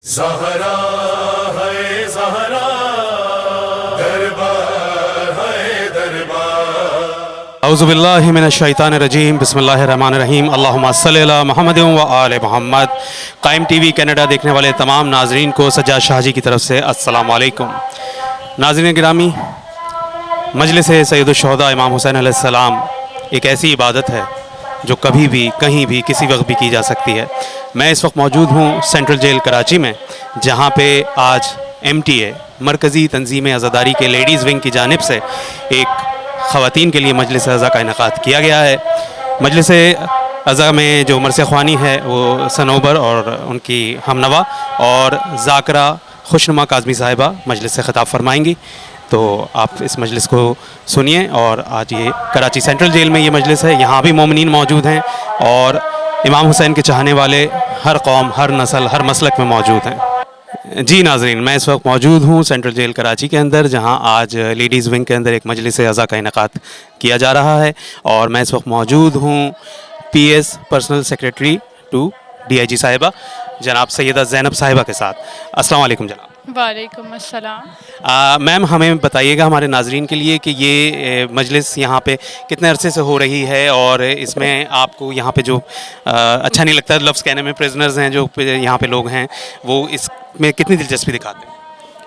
زہرا ہے زہرا دربار ہے دربار. اعوذ باللہ من الشیطان الرجیم. بسم اللہ الرحمن الرحیم. اللہم صلی علی محمد و آل محمد. قائم ٹی وی کینیڈا دیکھنے والے تمام ناظرین کو سجاد شاہ جی کی طرف سے السلام علیکم. ناظرین گرامی، مجلس سید الشہداء امام حسین علیہ السلام ایک ایسی عبادت ہے جو کبھی بھی کہیں بھی کسی وقت بھی کی جا سکتی ہے. میں اس وقت موجود ہوں سینٹرل جیل کراچی میں، جہاں پہ آج MTA مرکزی تنظیم عزاداری کے لیڈیز ونگ کی جانب سے ایک خواتین کے لیے مجلس عزا کا انعقاد کیا گیا ہے. مجلس عزا میں جو مرث خوانی ہے وہ صنوبر اور ان کی ہمنوا اور ذاکرہ خوشنما کاظمی صاحبہ مجلس سے خطاب فرمائیں گی. تو آپ اس مجلس کو سنیے. اور آج یہ کراچی سینٹرل جیل میں یہ مجلس ہے، یہاں بھی مومنین موجود ہیں اور امام حسین کے چاہنے والے ہر قوم، ہر نسل، ہر مسلک میں موجود ہیں. جی ناظرین، میں اس وقت موجود ہوں سینٹرل جیل کراچی کے اندر، جہاں آج لیڈیز ونگ کے اندر ایک مجلس عزا کا انعقاد کیا جا رہا ہے. اور میں اس وقت موجود ہوں PS personal secretary to DIG صاحبہ جناب سیدہ زینب صاحبہ کے ساتھ. السلام علیکم جناب. وعلیکم السلام. میم ہمیں بتائیے گا ہمارے ناظرین کے لیے کہ یہ مجلس یہاں پہ کتنے عرصے سے ہو رہی ہے، اور اس میں آپ کو یہاں پہ جو اچھا نہیں لگتا لفظ کہنے میں، پریزنرز ہیں جو یہاں پہ لوگ ہیں، وہ اس میں کتنی دلچسپی دکھاتے ہیں؟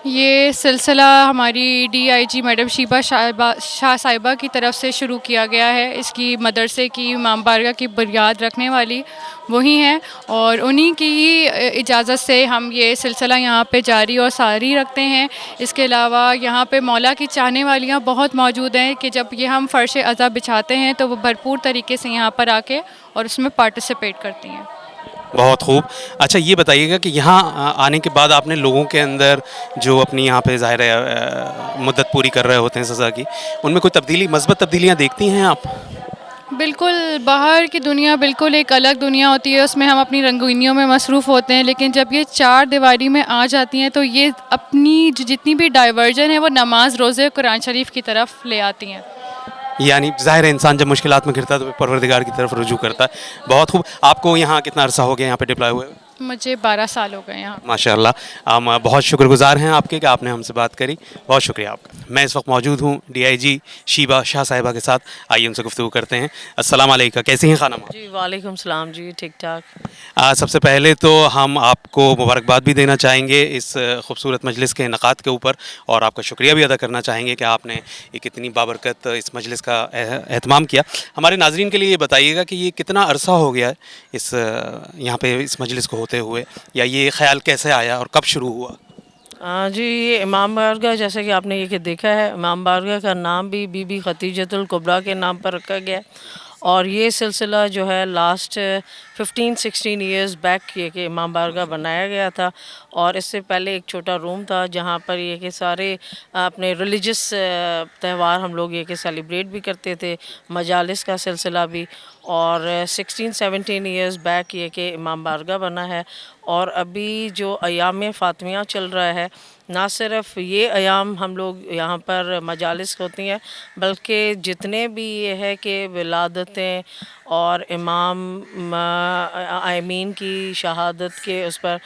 یہ سلسلہ ہماری DIG میڈم شیبہ شاہ صاحبہ کی طرف سے شروع کیا گیا ہے. اس کی مدرسے کی امام بارگاہ کی بنیاد رکھنے والی وہی ہیں، اور انہی کی ہی اجازت سے ہم یہ سلسلہ یہاں پہ جاری اور ساری رکھتے ہیں. اس کے علاوہ یہاں پہ مولا کی چاہنے والیاں بہت موجود ہیں کہ جب یہ ہم فرش عزا بچھاتے ہیں تو وہ بھرپور طریقے سے یہاں پر آ کے اور اس میں پارٹیسپیٹ کرتی ہیں. بہت خوب. اچھا یہ بتائیے گا کہ یہاں آنے کے بعد آپ نے لوگوں کے اندر جو اپنی یہاں پہ ظاہر مدت پوری کر رہے ہوتے ہیں سزا کی، ان میں کوئی تبدیلی، مثبت تبدیلیاں دیکھتی ہیں آپ؟ بالکل، باہر کی دنیا بالکل ایک الگ دنیا ہوتی ہے، اس میں ہم اپنی رنگینیوں میں مصروف ہوتے ہیں، لیکن جب یہ چار دیواری میں آ جاتی ہیں تو یہ اپنی جتنی بھی ڈائیورژن ہے وہ نماز، روزے، قرآن شریف کی طرف لے آتی ہیں. یعنی ظاہر ہے انسان جب مشکلات میں گرتا ہے تو پروردگار کی طرف رجوع کرتا ہے. بہت خوب. آپ کو یہاں کتنا عرصہ ہو گیا یہاں پہ ڈپلائے ہوئے؟ مجھے 12 سال ہو گئے یہاں. ماشاء اللہ. ہم بہت شکر گزار ہیں آپ کے کہ آپ نے ہم سے بات کری. بہت شکریہ آپ کا. میں اس وقت موجود ہوں DIG شیبہ شاہ صاحبہ کے ساتھ. آئیے ان سے گفتگو کرتے ہیں. السلام علیکم، کیسی ہیں خانم؟ جی وعلیکم السلام جی، ٹھیک ٹھاک. سب سے پہلے تو ہم آپ کو مبارکباد بھی دینا چاہیں گے اس خوبصورت مجلس کے انعقاد کے اوپر، اور آپ کا شکریہ بھی ادا کرنا چاہیں گے کہ آپ نے ایک اتنی بابرکت اس مجلس کا اہتمام کیا. ہمارے ناظرین کے لیے یہ بتائیے گا کہ یہ کتنا عرصہ ہو گیا ہے اس یہاں پہ اس مجلس کو ہوتے ہوئے، یا یہ خیال کیسے آیا اور کب شروع ہوا؟ جی یہ امام بارگاہ، جیسے کہ آپ نے یہ کہ دیکھا ہے، امام بارگاہ کا نام بھی بی بی ختیجۃ الکبریٰ کے نام پر رکھا گیا ہے. اور یہ سلسلہ جو ہے لاسٹ 15-16 ایئرز بیک یہ کہ امام بارگاہ بنایا گیا تھا. اور اس سے پہلے ایک چھوٹا روم تھا جہاں پر یہ کہ سارے اپنے ریلیجس تہوار ہم لوگ یہ کہ سیلیبریٹ بھی کرتے تھے، مجالس کا سلسلہ بھی. اور 16-17 ایئرز بیک یہ کہ امام بارگاہ بنا ہے. اور ابھی جو ایام فاطمیہ چل رہا ہے، نہ صرف یہ ایام ہم لوگ یہاں پر مجالس ہوتی ہیں، بلکہ جتنے بھی یہ ہے کہ ولادتیں اور امام آئمین کی شہادت کے اس پر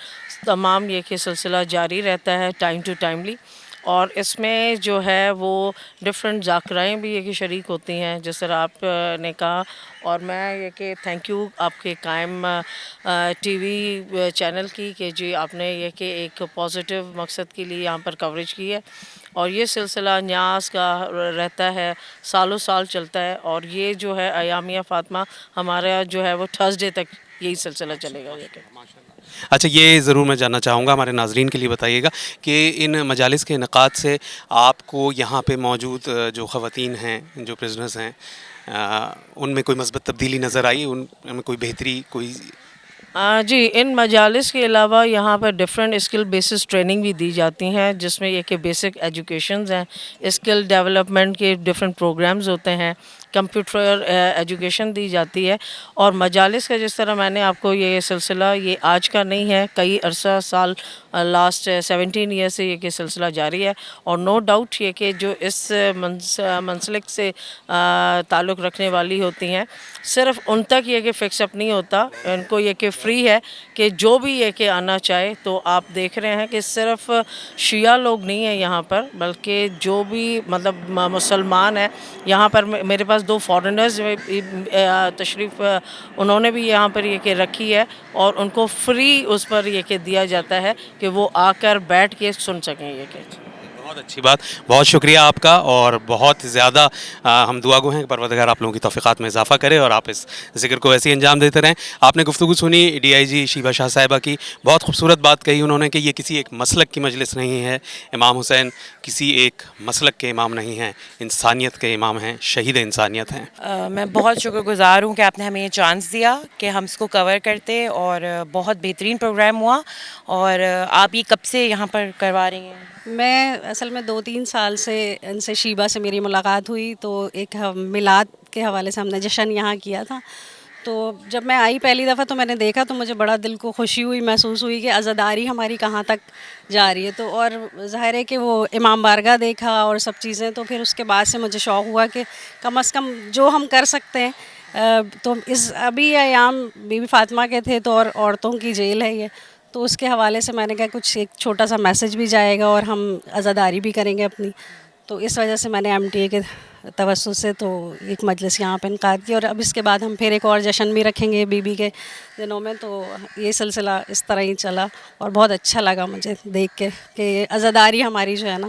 تمام یہ کہ سلسلہ جاری رہتا ہے ٹائم ٹو ٹائملی. اور اس میں جو ہے وہ ڈفرینٹ ذاکرائیں بھی یہ کہ شریک ہوتی ہیں جس طرح آپ نے کہا. اور میں یہ کہ تھینک یو آپ کے قائم TV چینل کی کہ جی آپ نے یہ کہ ایک پازیٹیو مقصد کے لیے یہاں پر کوریج کی ہے. اور یہ سلسلہ نیاز کا رہتا ہے، سالوں سال چلتا ہے. اور یہ جو ہے ایامیہ فاطمہ ہمارا جو ہے وہ تھرسڈے تک یہی سلسلہ چلے گا. اچھا یہ ضرور میں جاننا چاہوں گا، ہمارے ناظرین کے لیے بتائیے گا کہ ان مجالس کے انعقاد سے آپ کو یہاں پہ موجود جو خواتین ہیں، جو پرزنرز ہیں، ان میں کوئی مثبت تبدیلی نظر آئی؟ ان میں کوئی بہتری، کوئی؟ جی ان مجالس کے علاوہ یہاں پر ڈفرینٹ اسکل بیسس ٹریننگ بھی دی جاتی ہیں، جس میں یہ کہ بیسک ایجوکیشنز ہیں، اسکل ڈیولپمنٹ کے ڈفرینٹ پروگرامز ہوتے ہیں. کمپیوٹر ایجوکیشن دی جاتی ہے. اور مجالس کا جس طرح میں نے آپ کو یہ سلسلہ یہ آج کا نہیں ہے, کئی عرصہ سال لاسٹ 17 ایئر سے یہ کہ سلسلہ جاری ہے. اور نو ڈاؤٹ یہ کہ جو اس منسلک سے تعلق رکھنے والی ہوتی ہیں, صرف ان تک یہ کہ فکس اپ نہیں ہوتا, ان کو یہ کہ فری ہے کہ جو بھی یہ کہ آنا چاہے. تو آپ دیکھ رہے ہیں کہ صرف شیعہ لوگ نہیں ہیں یہاں پر, بلکہ جو بھی مطلب مسلمان ہیں یہاں پر. میرے پاس 2 فارنرز تشریف انہوں نے بھی یہاں پر یہ کہ رکھی ہے, اور ان کو فری اس پر یہ کہ دیا جاتا ہے کہ وہ آ کر بیٹھ کے سن سکیں. یہ کہ بہت اچھی بات, بہت شکریہ آپ کا, اور بہت زیادہ ہم دعا گو ہیں کہ پروردگار آپ لوگوں کی توفیقات میں اضافہ کرے اور آپ اس ذکر کو ایسے ہی انجام دیتے رہیں. آپ نے گفتگو سنی ڈی آئی جی شیبہ شاہ صاحبہ کی, بہت خوبصورت بات کہی انہوں نے کہ یہ کسی ایک مسلک کی مجلس نہیں ہے. امام حسین کسی ایک مسلک کے امام نہیں ہیں, انسانیت کے امام ہیں, شہید انسانیت ہیں. میں بہت شکر گزار ہوں کہ آپ نے ہمیں یہ چانس دیا کہ ہم اس کو کور کرتے, اور بہت بہترین پروگرام ہوا. اور آپ یہ کب سے یہاں پر کروا رہی ہیں؟ میں اصل میں 2-3 سال سے ان سے شیبہ سے میری ملاقات ہوئی, تو ایک میلاد کے حوالے سے ہم نے جشن یہاں کیا تھا. تو جب میں آئی پہلی دفعہ تو میں نے دیکھا تو مجھے بڑا دل کو خوشی ہوئی, محسوس ہوئی کہ عزاداری ہماری کہاں تک جا رہی ہے. تو اور ظاہر ہے کہ وہ امام بارگاہ دیکھا اور سب چیزیں, تو پھر اس کے بعد سے مجھے شوق ہوا کہ کم از کم جو ہم کر سکتے ہیں. تو اس ابھی ایام بی بی فاطمہ کے تھے تو اور عورتوں کی جیل ہے یہ, تو اس کے حوالے سے میں نے کہا کچھ ایک چھوٹا سا میسج بھی جائے گا اور ہم عزاداری بھی کریں گے اپنی. تو اس وجہ سے میں نے ایم ٹی اے کے توسط سے تو ایک مجلس یہاں پہ انعقاد کی, اور اب اس کے بعد ہم پھر ایک اور جشن بھی رکھیں گے بی بی کے دنوں میں. تو یہ سلسلہ اس طرح ہی چلا, اور بہت اچھا لگا مجھے دیکھ کے کہ عزاداری ہماری جو ہے نا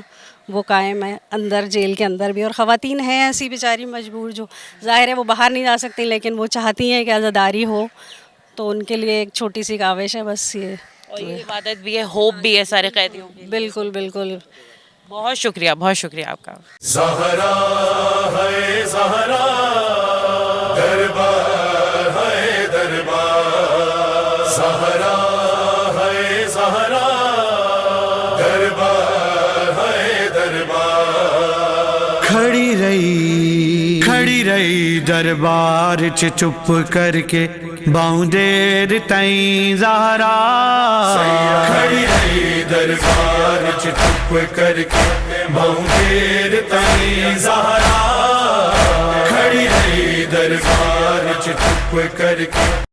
وہ قائم ہے اندر جیل کے اندر بھی. اور خواتین ہیں ایسی بیچاری مجبور, جو ظاہر ہے وہ باہر نہیں جا سکتی, لیکن وہ چاہتی ہیں کہ عزاداری ہو, تو ان کے لیے ایک چھوٹی سی کاوش ہے بس یہ. اور یہ عبادت بھی ہے, ہوپ بھی ہے سارے قیدیوں کی. بالکل بالکل. بہت شکریہ, بہت شکریہ آپ کا. زہرا ہے زہرا, دربار ہے دربار. زہرا ہے زہرا, دربار ہے دربار. کھڑی رہی دربار چ چپ کر کے باؤں دیر تائیں زہرا. کھڑی رہی دربار چ چپ کر کے باؤں دیر تائیں زہرا. کھڑی رہی دربار چ چپ کر کے